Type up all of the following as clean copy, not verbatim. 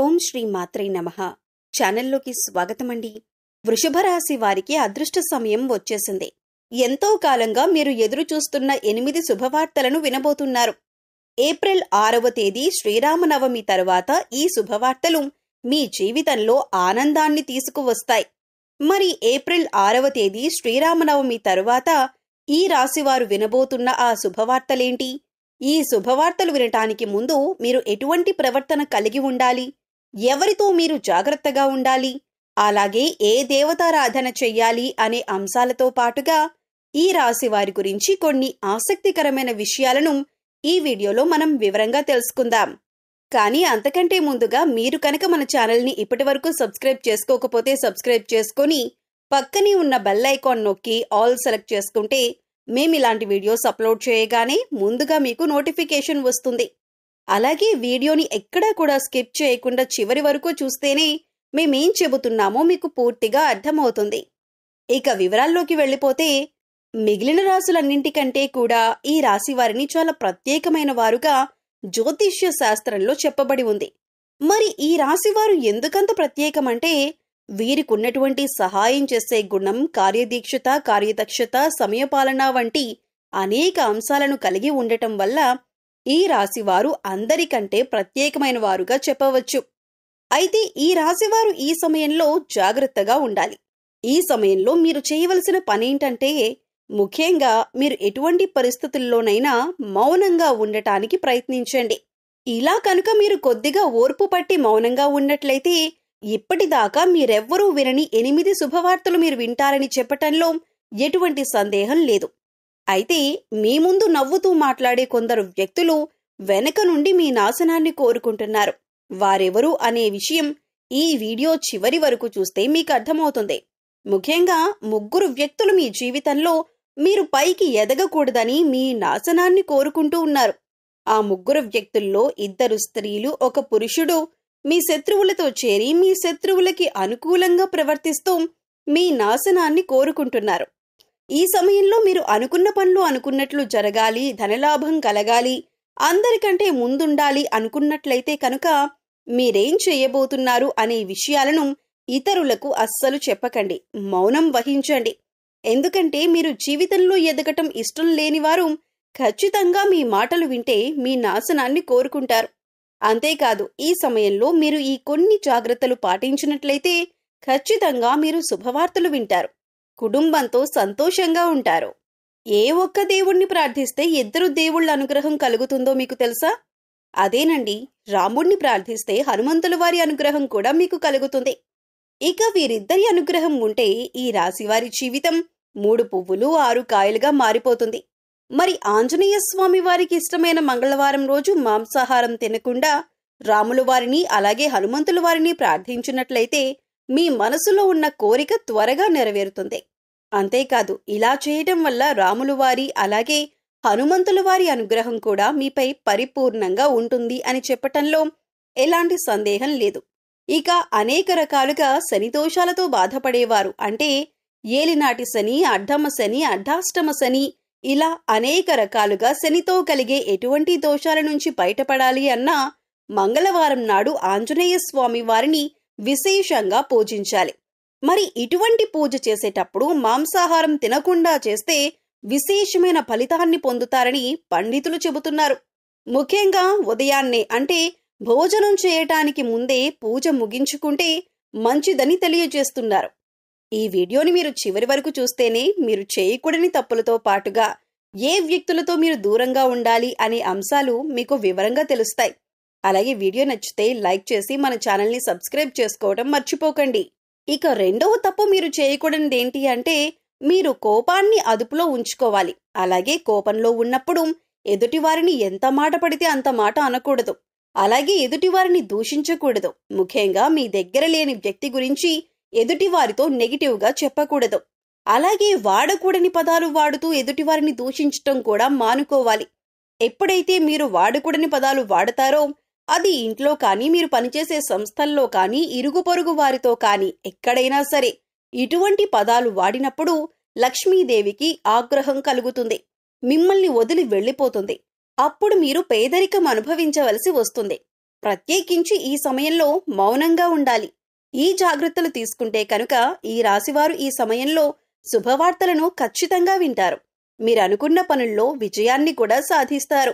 ఓం శ్రీ మాత్రే నమః. ఛానల్లోకి స్వాగతమండి. వృషభ రాశి వారికి అదృష్ట సమయం వచ్చేసింది. ఎంతో కాలంగా మీరు ఎదురు చూస్తున్న 8 శుభవార్తలను వినబోతున్నారు. ఏప్రిల్ 6వ తేదీ శ్రీరామనవమి తరువాత ఈ శుభవార్తలు మీ జీవితంలో ఆనందాన్ని తీసుకువస్తాయి. మరి ఏప్రిల్ 6వ తేదీ శ్రీరామనవమి తరువాత ఈ రాశివారు వినబోతున్న ఆ శుభవార్తలేంటి? ఈ శుభవార్తలు వినటానికి ముందు మీరు ఎటువంటి ప్రవర్తన కలిగి ఉండాలి? ఎవరితో మీరు జాగ్రత్తగా ఉండాలి? అలాగే ఏ దేవతారాధన చెయ్యాలి అనే అంశాలతో పాటుగా ఈ రాశి వారి గురించి కొన్ని ఆసక్తికరమైన విషయాలను ఈ వీడియోలో మనం వివరంగా తెలుసుకుందాం. కానీ అంతకంటే ముందుగా మీరు కనుక మన ఛానల్ని ఇప్పటివరకు సబ్స్క్రైబ్ చేసుకోకపోతే సబ్స్క్రైబ్ చేసుకొని పక్కనే ఉన్న బెల్ ఐకాన్ నొక్కి ఆల్ సెలెక్ట్ చేసుకుంటే మేమిలాంటి వీడియోస్ అప్లోడ్ చేయగానే ముందుగా మీకు నోటిఫికేషన్ వస్తుంది. అలాగే వీడియోని ఎక్కడా కూడా స్కిప్ చేయకుండా చివరి వరకు చూస్తేనే మేమేం చెబుతున్నామో మీకు పూర్తిగా అర్థమవుతుంది. ఇక వివరాల్లోకి వెళ్ళిపోతే మిగిలిన రాశులన్నింటికంటే కూడా ఈ రాశి వారిని చాలా ప్రత్యేకమైన వారుగా జ్యోతిష్య శాస్త్రంలో చెప్పబడి ఉంది. మరి ఈ రాశివారు ఎందుకంత ప్రత్యేకమంటే వీరికున్నటువంటి సహాయం చేసే గుణం, కార్యదీక్షత, కార్యదక్షత, సమయపాలన వంటి అనేక అంశాలను కలిగి ఉండటం వల్ల ఈ రాశివారు అందరికంటే ప్రత్యేకమైన వారుగా చెప్పవచ్చు. అయితే ఈ రాశివారు ఈ సమయంలో జాగ్రత్తగా ఉండాలి. ఈ సమయంలో మీరు చేయవలసిన పనేంటంటే ముఖ్యంగా మీరు ఎటువంటి పరిస్థితుల్లోనైనా మౌనంగా ఉండటానికి ప్రయత్నించండి. ఇలా కనుక మీరు కొద్దిగా ఓర్పు పట్టి మౌనంగా ఉన్నట్లయితే ఇప్పటిదాకా మీరెవ్వరూ వినని 8 శుభవార్తలు మీరు వింటారని చెప్పటంలో ఎటువంటి సందేహం లేదు. అయితే మీ ముందు నవ్వుతూ మాట్లాడే కొందరు వ్యక్తులు వెనక నుండి మీ నాశనాన్ని కోరుకుంటున్నారు. వారెవరు అనే విషయం ఈ వీడియో చివరి వరకు చూస్తే మీకు అర్థమవుతుంది. ముఖ్యంగా 3 వ్యక్తులు మీ జీవితంలో మీరు పైకి ఎదగకూడదని మీ నాశనాన్ని కోరుకుంటూ ఉన్నారు. ఆ 3 వ్యక్తుల్లో 2 స్త్రీలు, 1 పురుషుడు మీ శత్రువులతో చేరి మీ శత్రువులకి అనుకూలంగా ప్రవర్తిస్తూ మీ నాశనాన్ని కోరుకుంటున్నారు. ఈ సమయంలో మీరు అనుకున్న పనులు అనుకున్నట్లు జరగాలి, ధనలాభం కలగాలి, అందరికంటే ముందుండాలి అనుకున్నట్లయితే కనుక మీరేం చేయబోతున్నారు అనే విషయాలను ఇతరులకు అస్సలు చెప్పకండి. మౌనం వహించండి. ఎందుకంటే మీరు జీవితంలో ఎదగటం ఇష్టం లేనివారు ఖచ్చితంగా మీ మాటలు వింటే మీ నాశనాన్ని కోరుకుంటారు. అంతేకాదు ఈ సమయంలో మీరు ఈ కొన్ని జాగ్రత్తలు పాటించినట్లయితే ఖచ్చితంగా మీరు శుభవార్తలు వింటారు. కుటుంబంతో సంతోషంగా ఉంటారు. ఏ ఒక్క దేవుణ్ణి ప్రార్థిస్తే 2 దేవుళ్ళ అనుగ్రహం కలుగుతుందో మీకు తెలుసా? అదేనండి, రాముణ్ణి ప్రార్థిస్తే హనుమంతుల వారి అనుగ్రహం కూడా మీకు కలుగుతుంది. ఇక వీరిద్దరి అనుగ్రహం ఉంటే ఈ రాశివారి జీవితం 3 పువ్వులు 6 కాయలుగా మారిపోతుంది. మరి ఆంజనేయ స్వామి వారికి ఇష్టమైన మంగళవారం రోజు మాంసాహారం తినకుండా రాముల వారిని అలాగే హనుమంతుల వారిని ప్రార్థించినట్లయితే మీ మనసులో ఉన్న కోరిక త్వరగా నెరవేరుతుంది. అంతేకాదు ఇలా చేయటం వల్ల రాముల వారి అలాగే హనుమంతుల వారి అనుగ్రహం కూడా మీపై పరిపూర్ణంగా ఉంటుంది అని చెప్పటంలో ఎలాంటి సందేహం లేదు. ఇక అనేక రకాలుగా శని దోషాలతో బాధపడేవారు, అంటే ఏలినాటి శని, అర్ధమ శని, అర్ధాష్టమ శని, ఇలా అనేక రకాలుగా శనితో కలిగే ఎటువంటి దోషాల నుంచి బయటపడాలి అన్నా మంగళవారం నాడు ఆంజనేయ స్వామి వారిని విశేషంగా పూజించాలి. మరి ఇటువంటి పూజ చేసేటప్పుడు మాంసాహారం తినకుండా చేస్తే విశేషమైన ఫలితాన్ని పొందుతారని పండితులు చెబుతున్నారు. ముఖ్యంగా ఉదయాన్నే, అంటే భోజనం చేయటానికి ముందే పూజ ముగించుకుంటే మంచిదని తెలియజేస్తున్నారు. ఈ వీడియోని మీరు చివరి వరకు చూస్తేనే మీరు చేయకూడని తప్పులతో పాటుగా ఏ వ్యక్తులతో మీరు దూరంగా ఉండాలి అనే అంశాలు మీకు వివరంగా తెలుస్తాయి. అలాగే వీడియో నచ్చితే లైక్ చేసి మన ఛానల్ని సబ్స్క్రైబ్ చేసుకోవడం మర్చిపోకండి. ఇక రెండవ తప్పు మీరు చేయకూడనిది ఏంటి అంటే మీరు కోపాన్ని అదుపులో ఉంచుకోవాలి. అలాగే కోపంలో ఉన్నప్పుడు ఎదుటివారిని ఎంత మాట పడితే అంత మాట అనకూడదు. అలాగే ఎదుటివారిని దూషించకూడదు. ముఖ్యంగా మీ దగ్గర లేని వ్యక్తి గురించి ఎదుటివారితో నెగిటివ్గా చెప్పకూడదు. అలాగే వాడకూడని పదాలు వాడుతూ ఎదుటివారిని దూషించటం కూడా మానుకోవాలి. ఎప్పుడైతే మీరు వాడకూడని పదాలు వాడతారో అది ఇంట్లో కానీ, మీరు పనిచేసే సంస్థల్లో కానీ, ఇరుగు పొరుగు వారితో కానీ ఎక్కడైనా సరే ఇటువంటి పదాలు వాడినప్పుడు లక్ష్మీదేవికి ఆగ్రహం కలుగుతుంది. మిమ్మల్ని వదిలి వెళ్ళిపోతుంది. అప్పుడు మీరు పేదరికం అనుభవించవలసి వస్తుంది. ప్రత్యేకించి ఈ సమయంలో మౌనంగా ఉండాలి. ఈ జాగ్రత్తలు తీసుకుంటే కనుక ఈ రాశివారు ఈ సమయంలో శుభవార్తలను ఖచ్చితంగా వింటారు. మీరనుకున్న పనుల్లో విజయాన్ని కూడా సాధిస్తారు.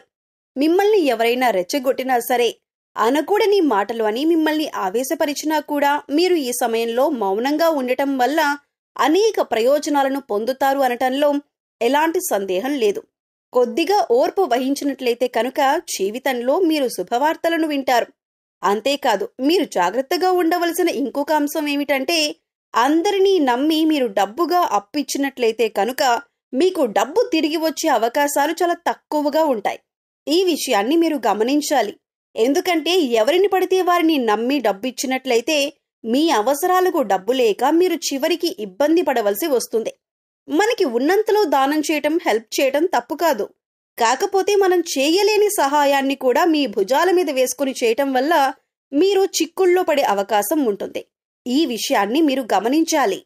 మిమ్మల్ని ఎవరైనా రెచ్చగొట్టినా సరే, అనకూడని మాటలు అని మిమ్మల్ని ఆవేశపరిచినా కూడా మీరు ఈ సమయంలో మౌనంగా ఉండటం వల్ల అనేక ప్రయోజనాలను పొందుతారు అనటంలో ఎలాంటి సందేహం లేదు. కొద్దిగా ఓర్పు వహించినట్లయితే కనుక జీవితంలో మీరు శుభవార్తలను వింటారు. అంతేకాదు, మీరు జాగ్రత్తగా ఉండవలసిన ఇంకొక అంశం ఏమిటంటే, అందరినీ నమ్మి మీరు డబ్బుగా అప్పిచ్చినట్లయితే కనుక మీకు డబ్బు తిరిగి వచ్చే అవకాశాలు చాలా తక్కువగా ఉంటాయి. ఈ విషయాన్ని మీరు గమనించాలి. ఎందుకంటే ఎవరిని పడితే వారిని నమ్మి డబ్బిచ్చినట్లయితే మీ అవసరాలకు డబ్బు లేక మీరు చివరికి ఇబ్బంది పడవలసి వస్తుంది. మనకి ఉన్నంతలో దానం చేయటం, హెల్ప్ చేయటం తప్పు కాదు. కాకపోతే మనం చేయలేని సహాయాన్ని కూడా మీ భుజాల మీద వేసుకుని చేయటం వల్ల మీరు చిక్కుల్లో పడే అవకాశం ఉంటుంది. ఈ విషయాన్ని మీరు గమనించాలి.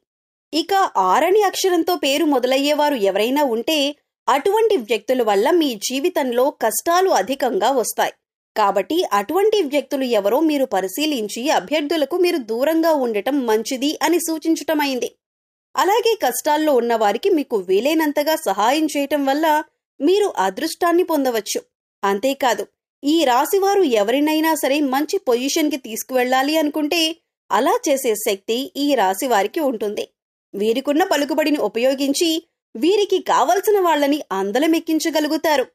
ఇక 6 అనే అక్షరంతో పేరు మొదలయ్యేవారు ఎవరైనా ఉంటే అటువంటి వ్యక్తుల వల్ల మీ జీవితంలో కష్టాలు అధికంగా వస్తాయి. కాబట్టి అటువంటి వ్యక్తులు ఎవరో మీరు పరిశీలించి అభ్యర్థులకు మీరు దూరంగా ఉండటం మంచిది అని సూచించటమైంది. అలాగే కష్టాల్లో ఉన్నవారికి మీకు వీలైనంతగా సహాయం చేయటం వల్ల మీరు అదృష్టాన్ని పొందవచ్చు. అంతేకాదు, ఈ రాశివారు ఎవరినైనా సరే మంచి పొజిషన్కి తీసుకువెళ్ళాలి అనుకుంటే అలా చేసే శక్తి ఈ రాశివారికి ఉంటుంది. వీరికున్న పలుకుబడిని ఉపయోగించి వీరికి కావలసిన వాళ్ళని అందలమెక్కించగలుగుతారు.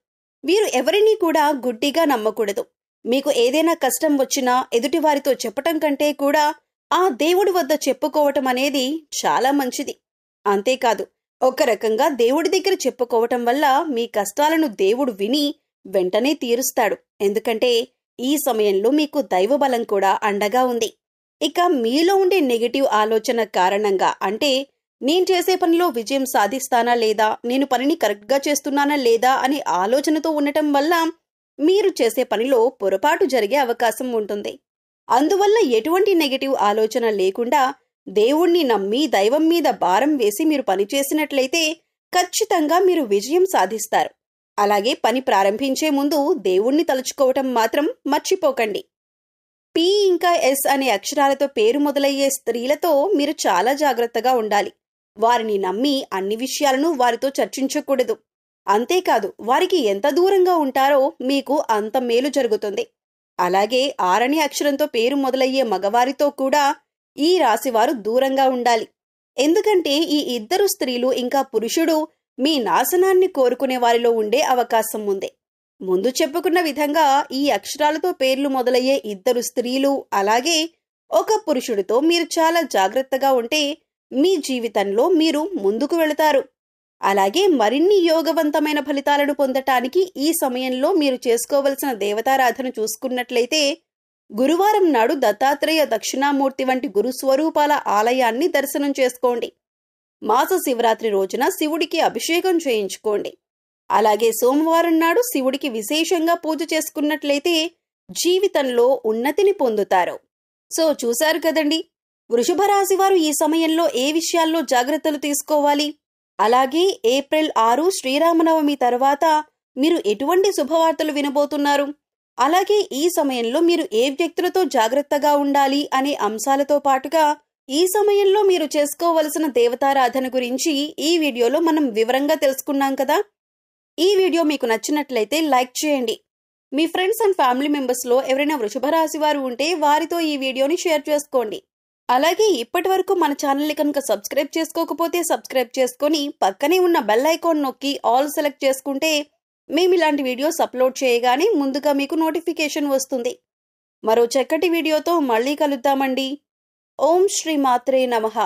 వీరు ఎవరినీ కూడా గుడ్డిగా నమ్మకూడదు. మీకు ఏదైనా కష్టం వచ్చినా ఎదుటివారితో చెప్పటం కంటే కూడా ఆ దేవుడి వద్ద చెప్పుకోవటం అనేది చాలా మంచిది. అంతేకాదు, ఒక రకంగా దేవుడి దగ్గర చెప్పుకోవటం వల్ల మీ కష్టాలను దేవుడు విని వెంటనే తీరుస్తాడు. ఎందుకంటే ఈ సమయంలో మీకు దైవబలం కూడా అండగా ఉంది. ఇక మీలో ఉండే నెగటివ్ ఆలోచన కారణంగా, అంటే నేను చేసే పనిలో విజయం సాధిస్తానా లేదా, నేను పనిని కరెక్ట్గా చేస్తున్నానా లేదా అనే ఆలోచనతో ఉండటం వల్ల మీరు చేసే పనిలో పొరపాటు జరిగే అవకాశం ఉంటుంది. అందువల్ల ఎటువంటి నెగటివ్ ఆలోచన లేకుండా దేవుణ్ణి నమ్మి దైవం మీద భారం వేసి మీరు పనిచేసినట్లయితే ఖచ్చితంగా మీరు విజయం సాధిస్తారు. అలాగే పని ప్రారంభించే ముందు దేవుణ్ణి తలుచుకోవటం మాత్రం మర్చిపోకండి. పి ఇంకా ఎస్ అనే అక్షరాలతో పేరు మొదలయ్యే స్త్రీలతో మీరు చాలా జాగ్రత్తగా ఉండాలి. వారిని నమ్మి అన్ని విషయాలను వారితో చర్చించకూడదు. అంతేకాదు, వారికి ఎంత దూరంగా ఉంటారో మీకు అంత మేలు జరుగుతుంది. అలాగే 6 అనే అక్షరంతో పేరు మొదలయ్యే మగవారితో కూడా ఈ రాశివారు దూరంగా ఉండాలి. ఎందుకంటే ఈ ఇద్దరు స్త్రీలు ఇంకా పురుషుడు మీ నాశనాన్ని కోరుకునే వారిలో ఉండే అవకాశం ఉంది. ముందు చెప్పుకున్న విధంగా ఈ అక్షరాలతో పేర్లు మొదలయ్యే 2 స్త్రీలు అలాగే ఒక పురుషుడితో మీరు చాలా జాగ్రత్తగా ఉంటే మీ జీవితంలో మీరు ముందుకు వెళతారు. అలాగే మరిన్ని యోగవంతమైన ఫలితాలను పొందటానికి ఈ సమయంలో మీరు చేసుకోవలసిన దేవతారాధన చూసుకున్నట్లయితే గురువారం నాడు దత్తాత్రేయ దక్షిణామూర్తి వంటి గురు స్వరూపాల ఆలయాన్ని దర్శనం చేసుకోండి. మాస శివరాత్రి రోజున శివుడికి అభిషేకం చేయించుకోండి. అలాగే సోమవారం నాడు శివుడికి విశేషంగా పూజ చేసుకున్నట్లయితే జీవితంలో ఉన్నతిని పొందుతారు. సో చూశారు కదండి, వృషభ రాశి వారు ఈ సమయంలో ఏ విషయాల్లో జాగ్రత్తలు తీసుకోవాలి, అలాగే ఏప్రిల్ 6 శ్రీరామనవమి తర్వాత మీరు ఎటువంటి శుభవార్తలు వినబోతున్నారు, అలాగే ఈ సమయంలో మీరు ఏ వ్యక్తులతో జాగ్రత్తగా ఉండాలి అనే అంశాలతో పాటుగా ఈ సమయంలో మీరు చేసుకోవలసిన దేవతారాధన గురించి ఈ వీడియోలో మనం వివరంగా తెలుసుకున్నాం కదా. ఈ వీడియో మీకు నచ్చినట్లయితే లైక్ చేయండి. మీ ఫ్రెండ్స్ అండ్ ఫ్యామిలీ మెంబర్స్లో ఎవరైనా వృషభ రాశి వారు ఉంటే వారితో ఈ వీడియోని షేర్ చేసుకోండి. అలాగే ఇప్పటి వరకు మన ఛానల్ని కనుక సబ్స్క్రైబ్ చేసుకోకపోతే సబ్స్క్రైబ్ చేసుకొని పక్కనే ఉన్న బెల్ ఐకాన్ నొక్కి ఆల్ సెలెక్ట్ చేసుకుంటే మేము ఇలాంటి వీడియోస్ అప్లోడ్ చేయగానే ముందుగా మీకు నోటిఫికేషన్ వస్తుంది. మరో చక్కటి వీడియోతో మళ్ళీ కలుద్దామండి. ఓం శ్రీ మాత్రే నమః.